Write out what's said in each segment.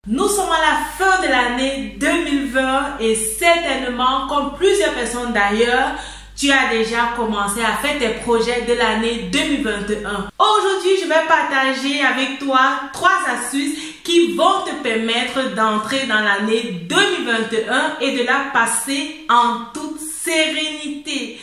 Nous sommes à la fin de l'année 2020 et certainement, comme plusieurs personnes d'ailleurs, tu as déjà commencé à faire tes projets de l'année 2021. Aujourd'hui, je vais partager avec toi 3 astuces qui vont te permettre d'entrer dans l'année 2021 et de la passer en toute sérénité.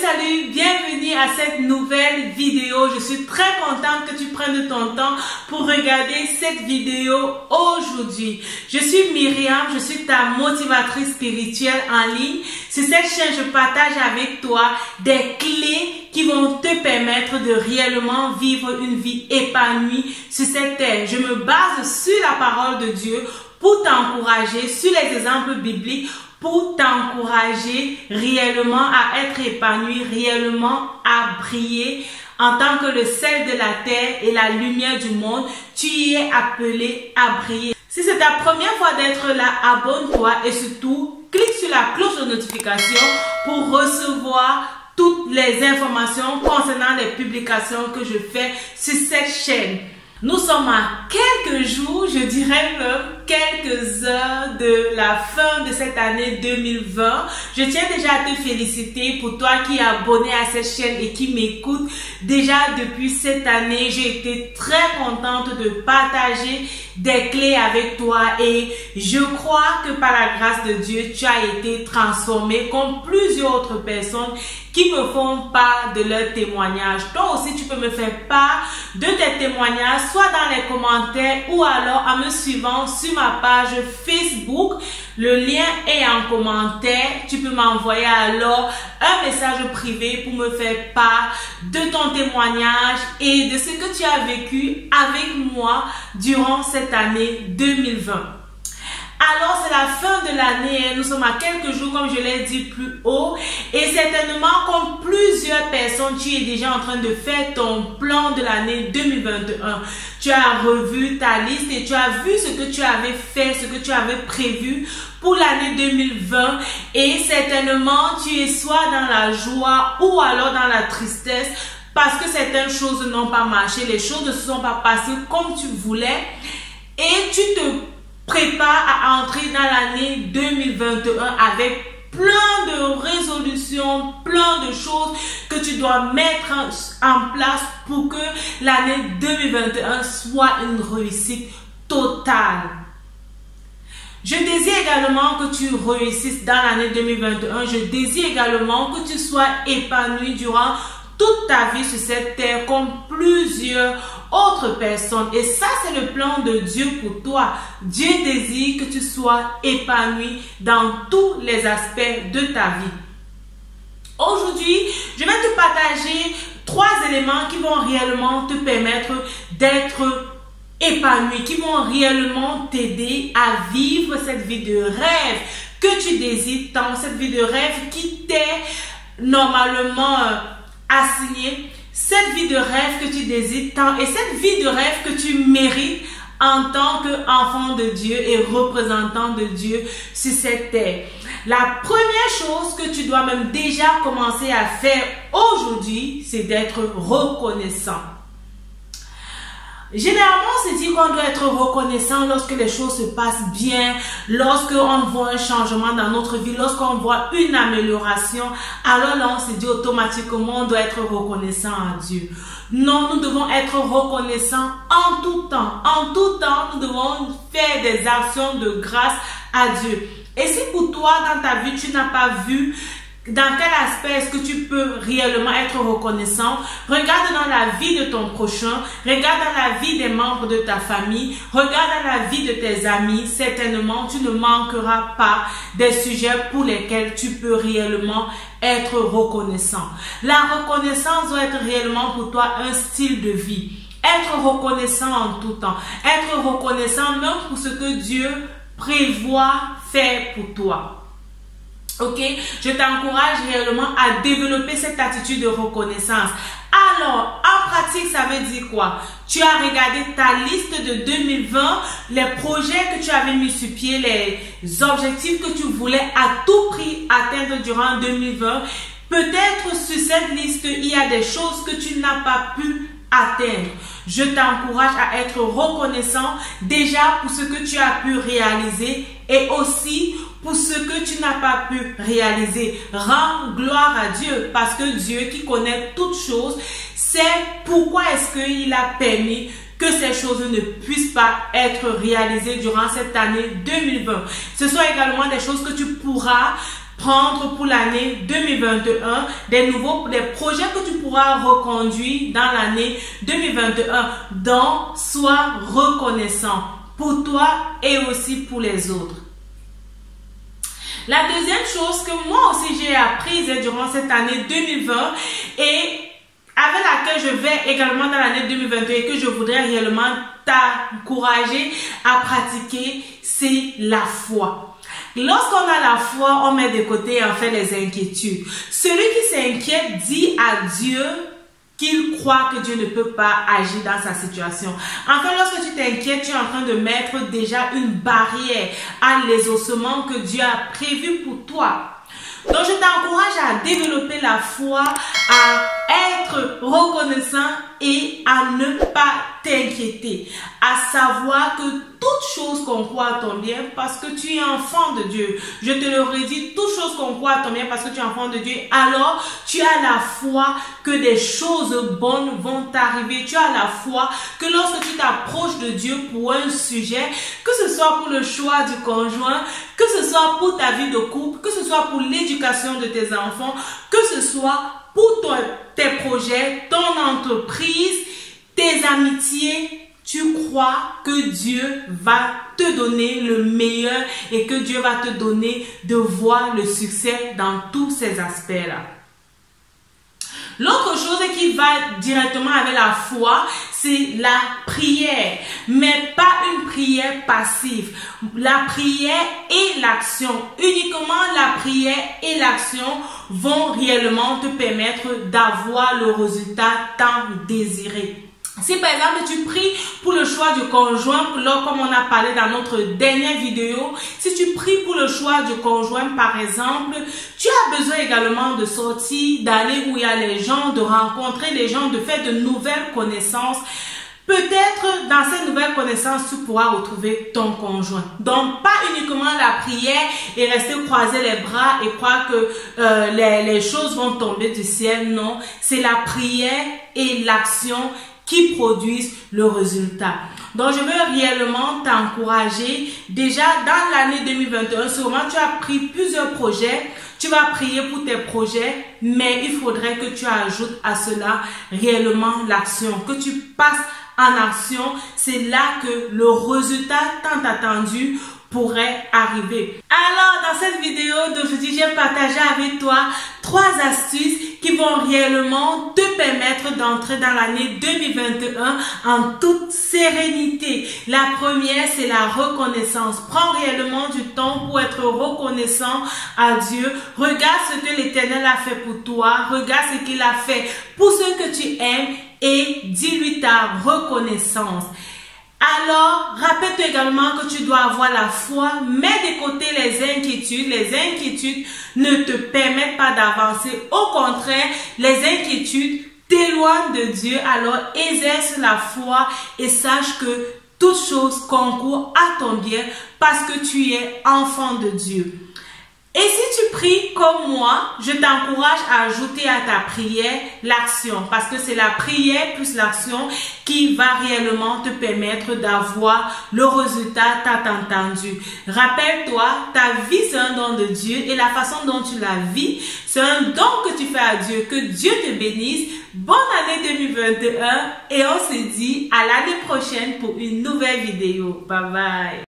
Salut, bienvenue à cette nouvelle vidéo. Je suis très contente que tu prennes ton temps pour regarder cette vidéo aujourd'hui. Je suis Myriam, je suis ta motivatrice spirituelle en ligne. Sur cette chaîne, je partage avec toi des clés qui vont te permettre de réellement vivre une vie épanouie sur cette terre. Je me base sur la parole de Dieu pour t'encourager, sur les exemples bibliques, pour t'encourager réellement à être épanoui, réellement à briller en tant que le sel de la terre et la lumière du monde. Tu y es appelé à briller. Si c'est ta première fois d'être là, abonne-toi et surtout clique sur la cloche de notification pour recevoir toutes les informations concernant les publications que je fais sur cette chaîne. Nous sommes à quelques jours, je dirais même quelques heures de la fin de cette année 2020. Je tiens déjà à te féliciter pour toi qui es abonné à cette chaîne et qui m'écoute déjà depuis cette année. J'ai été très contente de partager des clés avec toi et je crois que par la grâce de Dieu, tu as été transformé comme plusieurs autres personnes qui me font part de leurs témoignages. Toi aussi, tu peux me faire part de tes témoignages, soit dans les commentaires ou alors en me suivant sur ma page Facebook. Le lien est en commentaire. Tu peux m'envoyer alors un message privé pour me faire part de ton témoignage et de ce que tu as vécu avec moi durant cette année 2020. Alors, c'est la fin de l'année, nous sommes à quelques jours, comme je l'ai dit plus haut, et certainement, comme plusieurs personnes, tu es déjà en train de faire ton plan de l'année 2021. Tu as revu ta liste et tu as vu ce que tu avais fait, ce que tu avais prévu pour l'année 2020, et certainement, tu es soit dans la joie ou alors dans la tristesse, parce que certaines choses n'ont pas marché, les choses ne se sont pas passées comme tu voulais, et tu te prépare à entrer dans l'année 2021 avec plein de résolutions, plein de choses que tu dois mettre en place pour que l'année 2021 soit une réussite totale. Je désire également que tu réussisses dans l'année 2021. Je désire également que tu sois épanoui durant toute ta vie sur cette terre comme plusieurs autres personnes. Et ça, c'est le plan de Dieu pour toi. Dieu désire que tu sois épanoui dans tous les aspects de ta vie. Aujourd'hui, je vais te partager 3 éléments qui vont réellement te permettre d'être épanoui, qui vont réellement t'aider à vivre cette vie de rêve que tu désires tant, cette vie de rêve qui t'est normalement assigné, cette vie de rêve que tu désires tant et cette vie de rêve que tu mérites en tant qu'enfant de Dieu et représentant de Dieu sur cette terre. La première chose que tu dois même déjà commencer à faire aujourd'hui, c'est d'être reconnaissant. Généralement, on se dit qu'on doit être reconnaissant lorsque les choses se passent bien, lorsqu'on voit un changement dans notre vie, lorsqu'on voit une amélioration. Alors là, on se dit automatiquement, on doit être reconnaissant à Dieu. Non, nous devons être reconnaissants en tout temps. En tout temps, nous devons faire des actions de grâce à Dieu. Et si pour toi, dans ta vie, tu n'as pas vu dans quel aspect est-ce que tu peux réellement être reconnaissant, regarde dans la vie de ton prochain, regarde dans la vie des membres de ta famille, regarde dans la vie de tes amis. Certainement, tu ne manqueras pas des sujets pour lesquels tu peux réellement être reconnaissant. La reconnaissance doit être réellement pour toi un style de vie. Être reconnaissant en tout temps. Être reconnaissant même pour ce que Dieu prévoit faire pour toi. Ok, je t'encourage réellement à développer cette attitude de reconnaissance. Alors, en pratique, ça veut dire quoi? Tu as regardé ta liste de 2020, les projets que tu avais mis sur pied, les objectifs que tu voulais à tout prix atteindre durant 2020. Peut-être sur cette liste, il y a des choses que tu n'as pas pu atteindre. Je t'encourage à être reconnaissant déjà pour ce que tu as pu réaliser et aussi pour ce que tu n'as pas pu réaliser. Rends gloire à Dieu parce que Dieu qui connaît toutes choses sait pourquoi est-ce qu'il a permis que ces choses ne puissent pas être réalisées durant cette année 2020. Ce sont également des choses que tu pourras prendre pour l'année 2021, des projets que tu pourras reconduire dans l'année 2021. Donc, sois reconnaissant pour toi et aussi pour les autres. La deuxième chose que moi aussi j'ai apprise durant cette année 2020 et avec laquelle je vais également dans l'année 2021 et que je voudrais réellement t'encourager à pratiquer, c'est la foi. Lorsqu'on a la foi, on met de côté en fait les inquiétudes. Celui qui s'inquiète dit à Dieu qu'il croit que Dieu ne peut pas agir dans sa situation. Enfin, lorsque tu t'inquiètes, tu es en train de mettre déjà une barrière à l'exaucement que Dieu a prévu pour toi. Donc, je t'encourage à développer la foi, à être reconnaissant et à ne pas t'inquiéter. À savoir que toute chose concourt à ton bien parce que tu es enfant de Dieu. Je te le redis, toute chose concourt à ton bien parce que tu es enfant de Dieu. Alors, tu as la foi que des choses bonnes vont t'arriver. Tu as la foi que lorsque tu t'approches de Dieu pour un sujet, que ce soit pour le choix du conjoint, que ce soit pour ta vie de couple, que ce soit pour l'éducation de tes enfants, que ce soit pour tes projets, ton entreprise, tes amitiés, tu crois que Dieu va te donner le meilleur et que Dieu va te donner de voir le succès dans tous ces aspects-là. L'autre chose qui va directement avec la foi, c'est la prière, mais pas une prière passive. La prière et l'action, uniquement la prière et l'action vont réellement te permettre d'avoir le résultat tant désiré. Si par exemple tu pries pour le choix du conjoint, comme on a parlé dans notre dernière vidéo, si tu pries pour le choix du conjoint par exemple, tu as besoin également de sortir, d'aller où il y a les gens, de rencontrer les gens, de faire de nouvelles connaissances. Peut-être dans ces nouvelles connaissances, tu pourras retrouver ton conjoint. Donc, pas uniquement la prière et rester croiser les bras et croire que les choses vont tomber du ciel. Non, c'est la prière et l'action qui produisent le résultat. Donc, je veux réellement t'encourager. Déjà, dans l'année 2021, sûrement tu as pris plusieurs projets. Tu vas prier pour tes projets, mais il faudrait que tu ajoutes à cela réellement l'action, que tu passes en action. C'est là que le résultat tant attendu pourrait arriver. Alors, dans cette vidéo d'aujourd'hui, j'ai partagé avec toi 3 astuces qui vont réellement te permettre d'entrer dans l'année 2021 en toute sérénité. La première, c'est la reconnaissance. Prends réellement du temps pour être reconnaissant à Dieu. Regarde ce que l'Éternel a fait pour toi. Regarde ce qu'il a fait pour ceux que tu aimes et dis-lui ta reconnaissance. Alors, rappelle-toi également que tu dois avoir la foi, mets de côté les inquiétudes. Les inquiétudes ne te permettent pas d'avancer. Au contraire, les inquiétudes t'éloignent de Dieu. Alors, exerce la foi et sache que toute chose concourt à ton bien parce que tu es enfant de Dieu. Et si tu pries comme moi, je t'encourage à ajouter à ta prière l'action parce que c'est la prière plus l'action qui va réellement te permettre d'avoir le résultat tant attendu. Rappelle-toi, ta vie c'est un don de Dieu et la façon dont tu la vis, c'est un don que tu fais à Dieu. Que Dieu te bénisse. Bonne année 2021 et on se dit à l'année prochaine pour une nouvelle vidéo. Bye bye.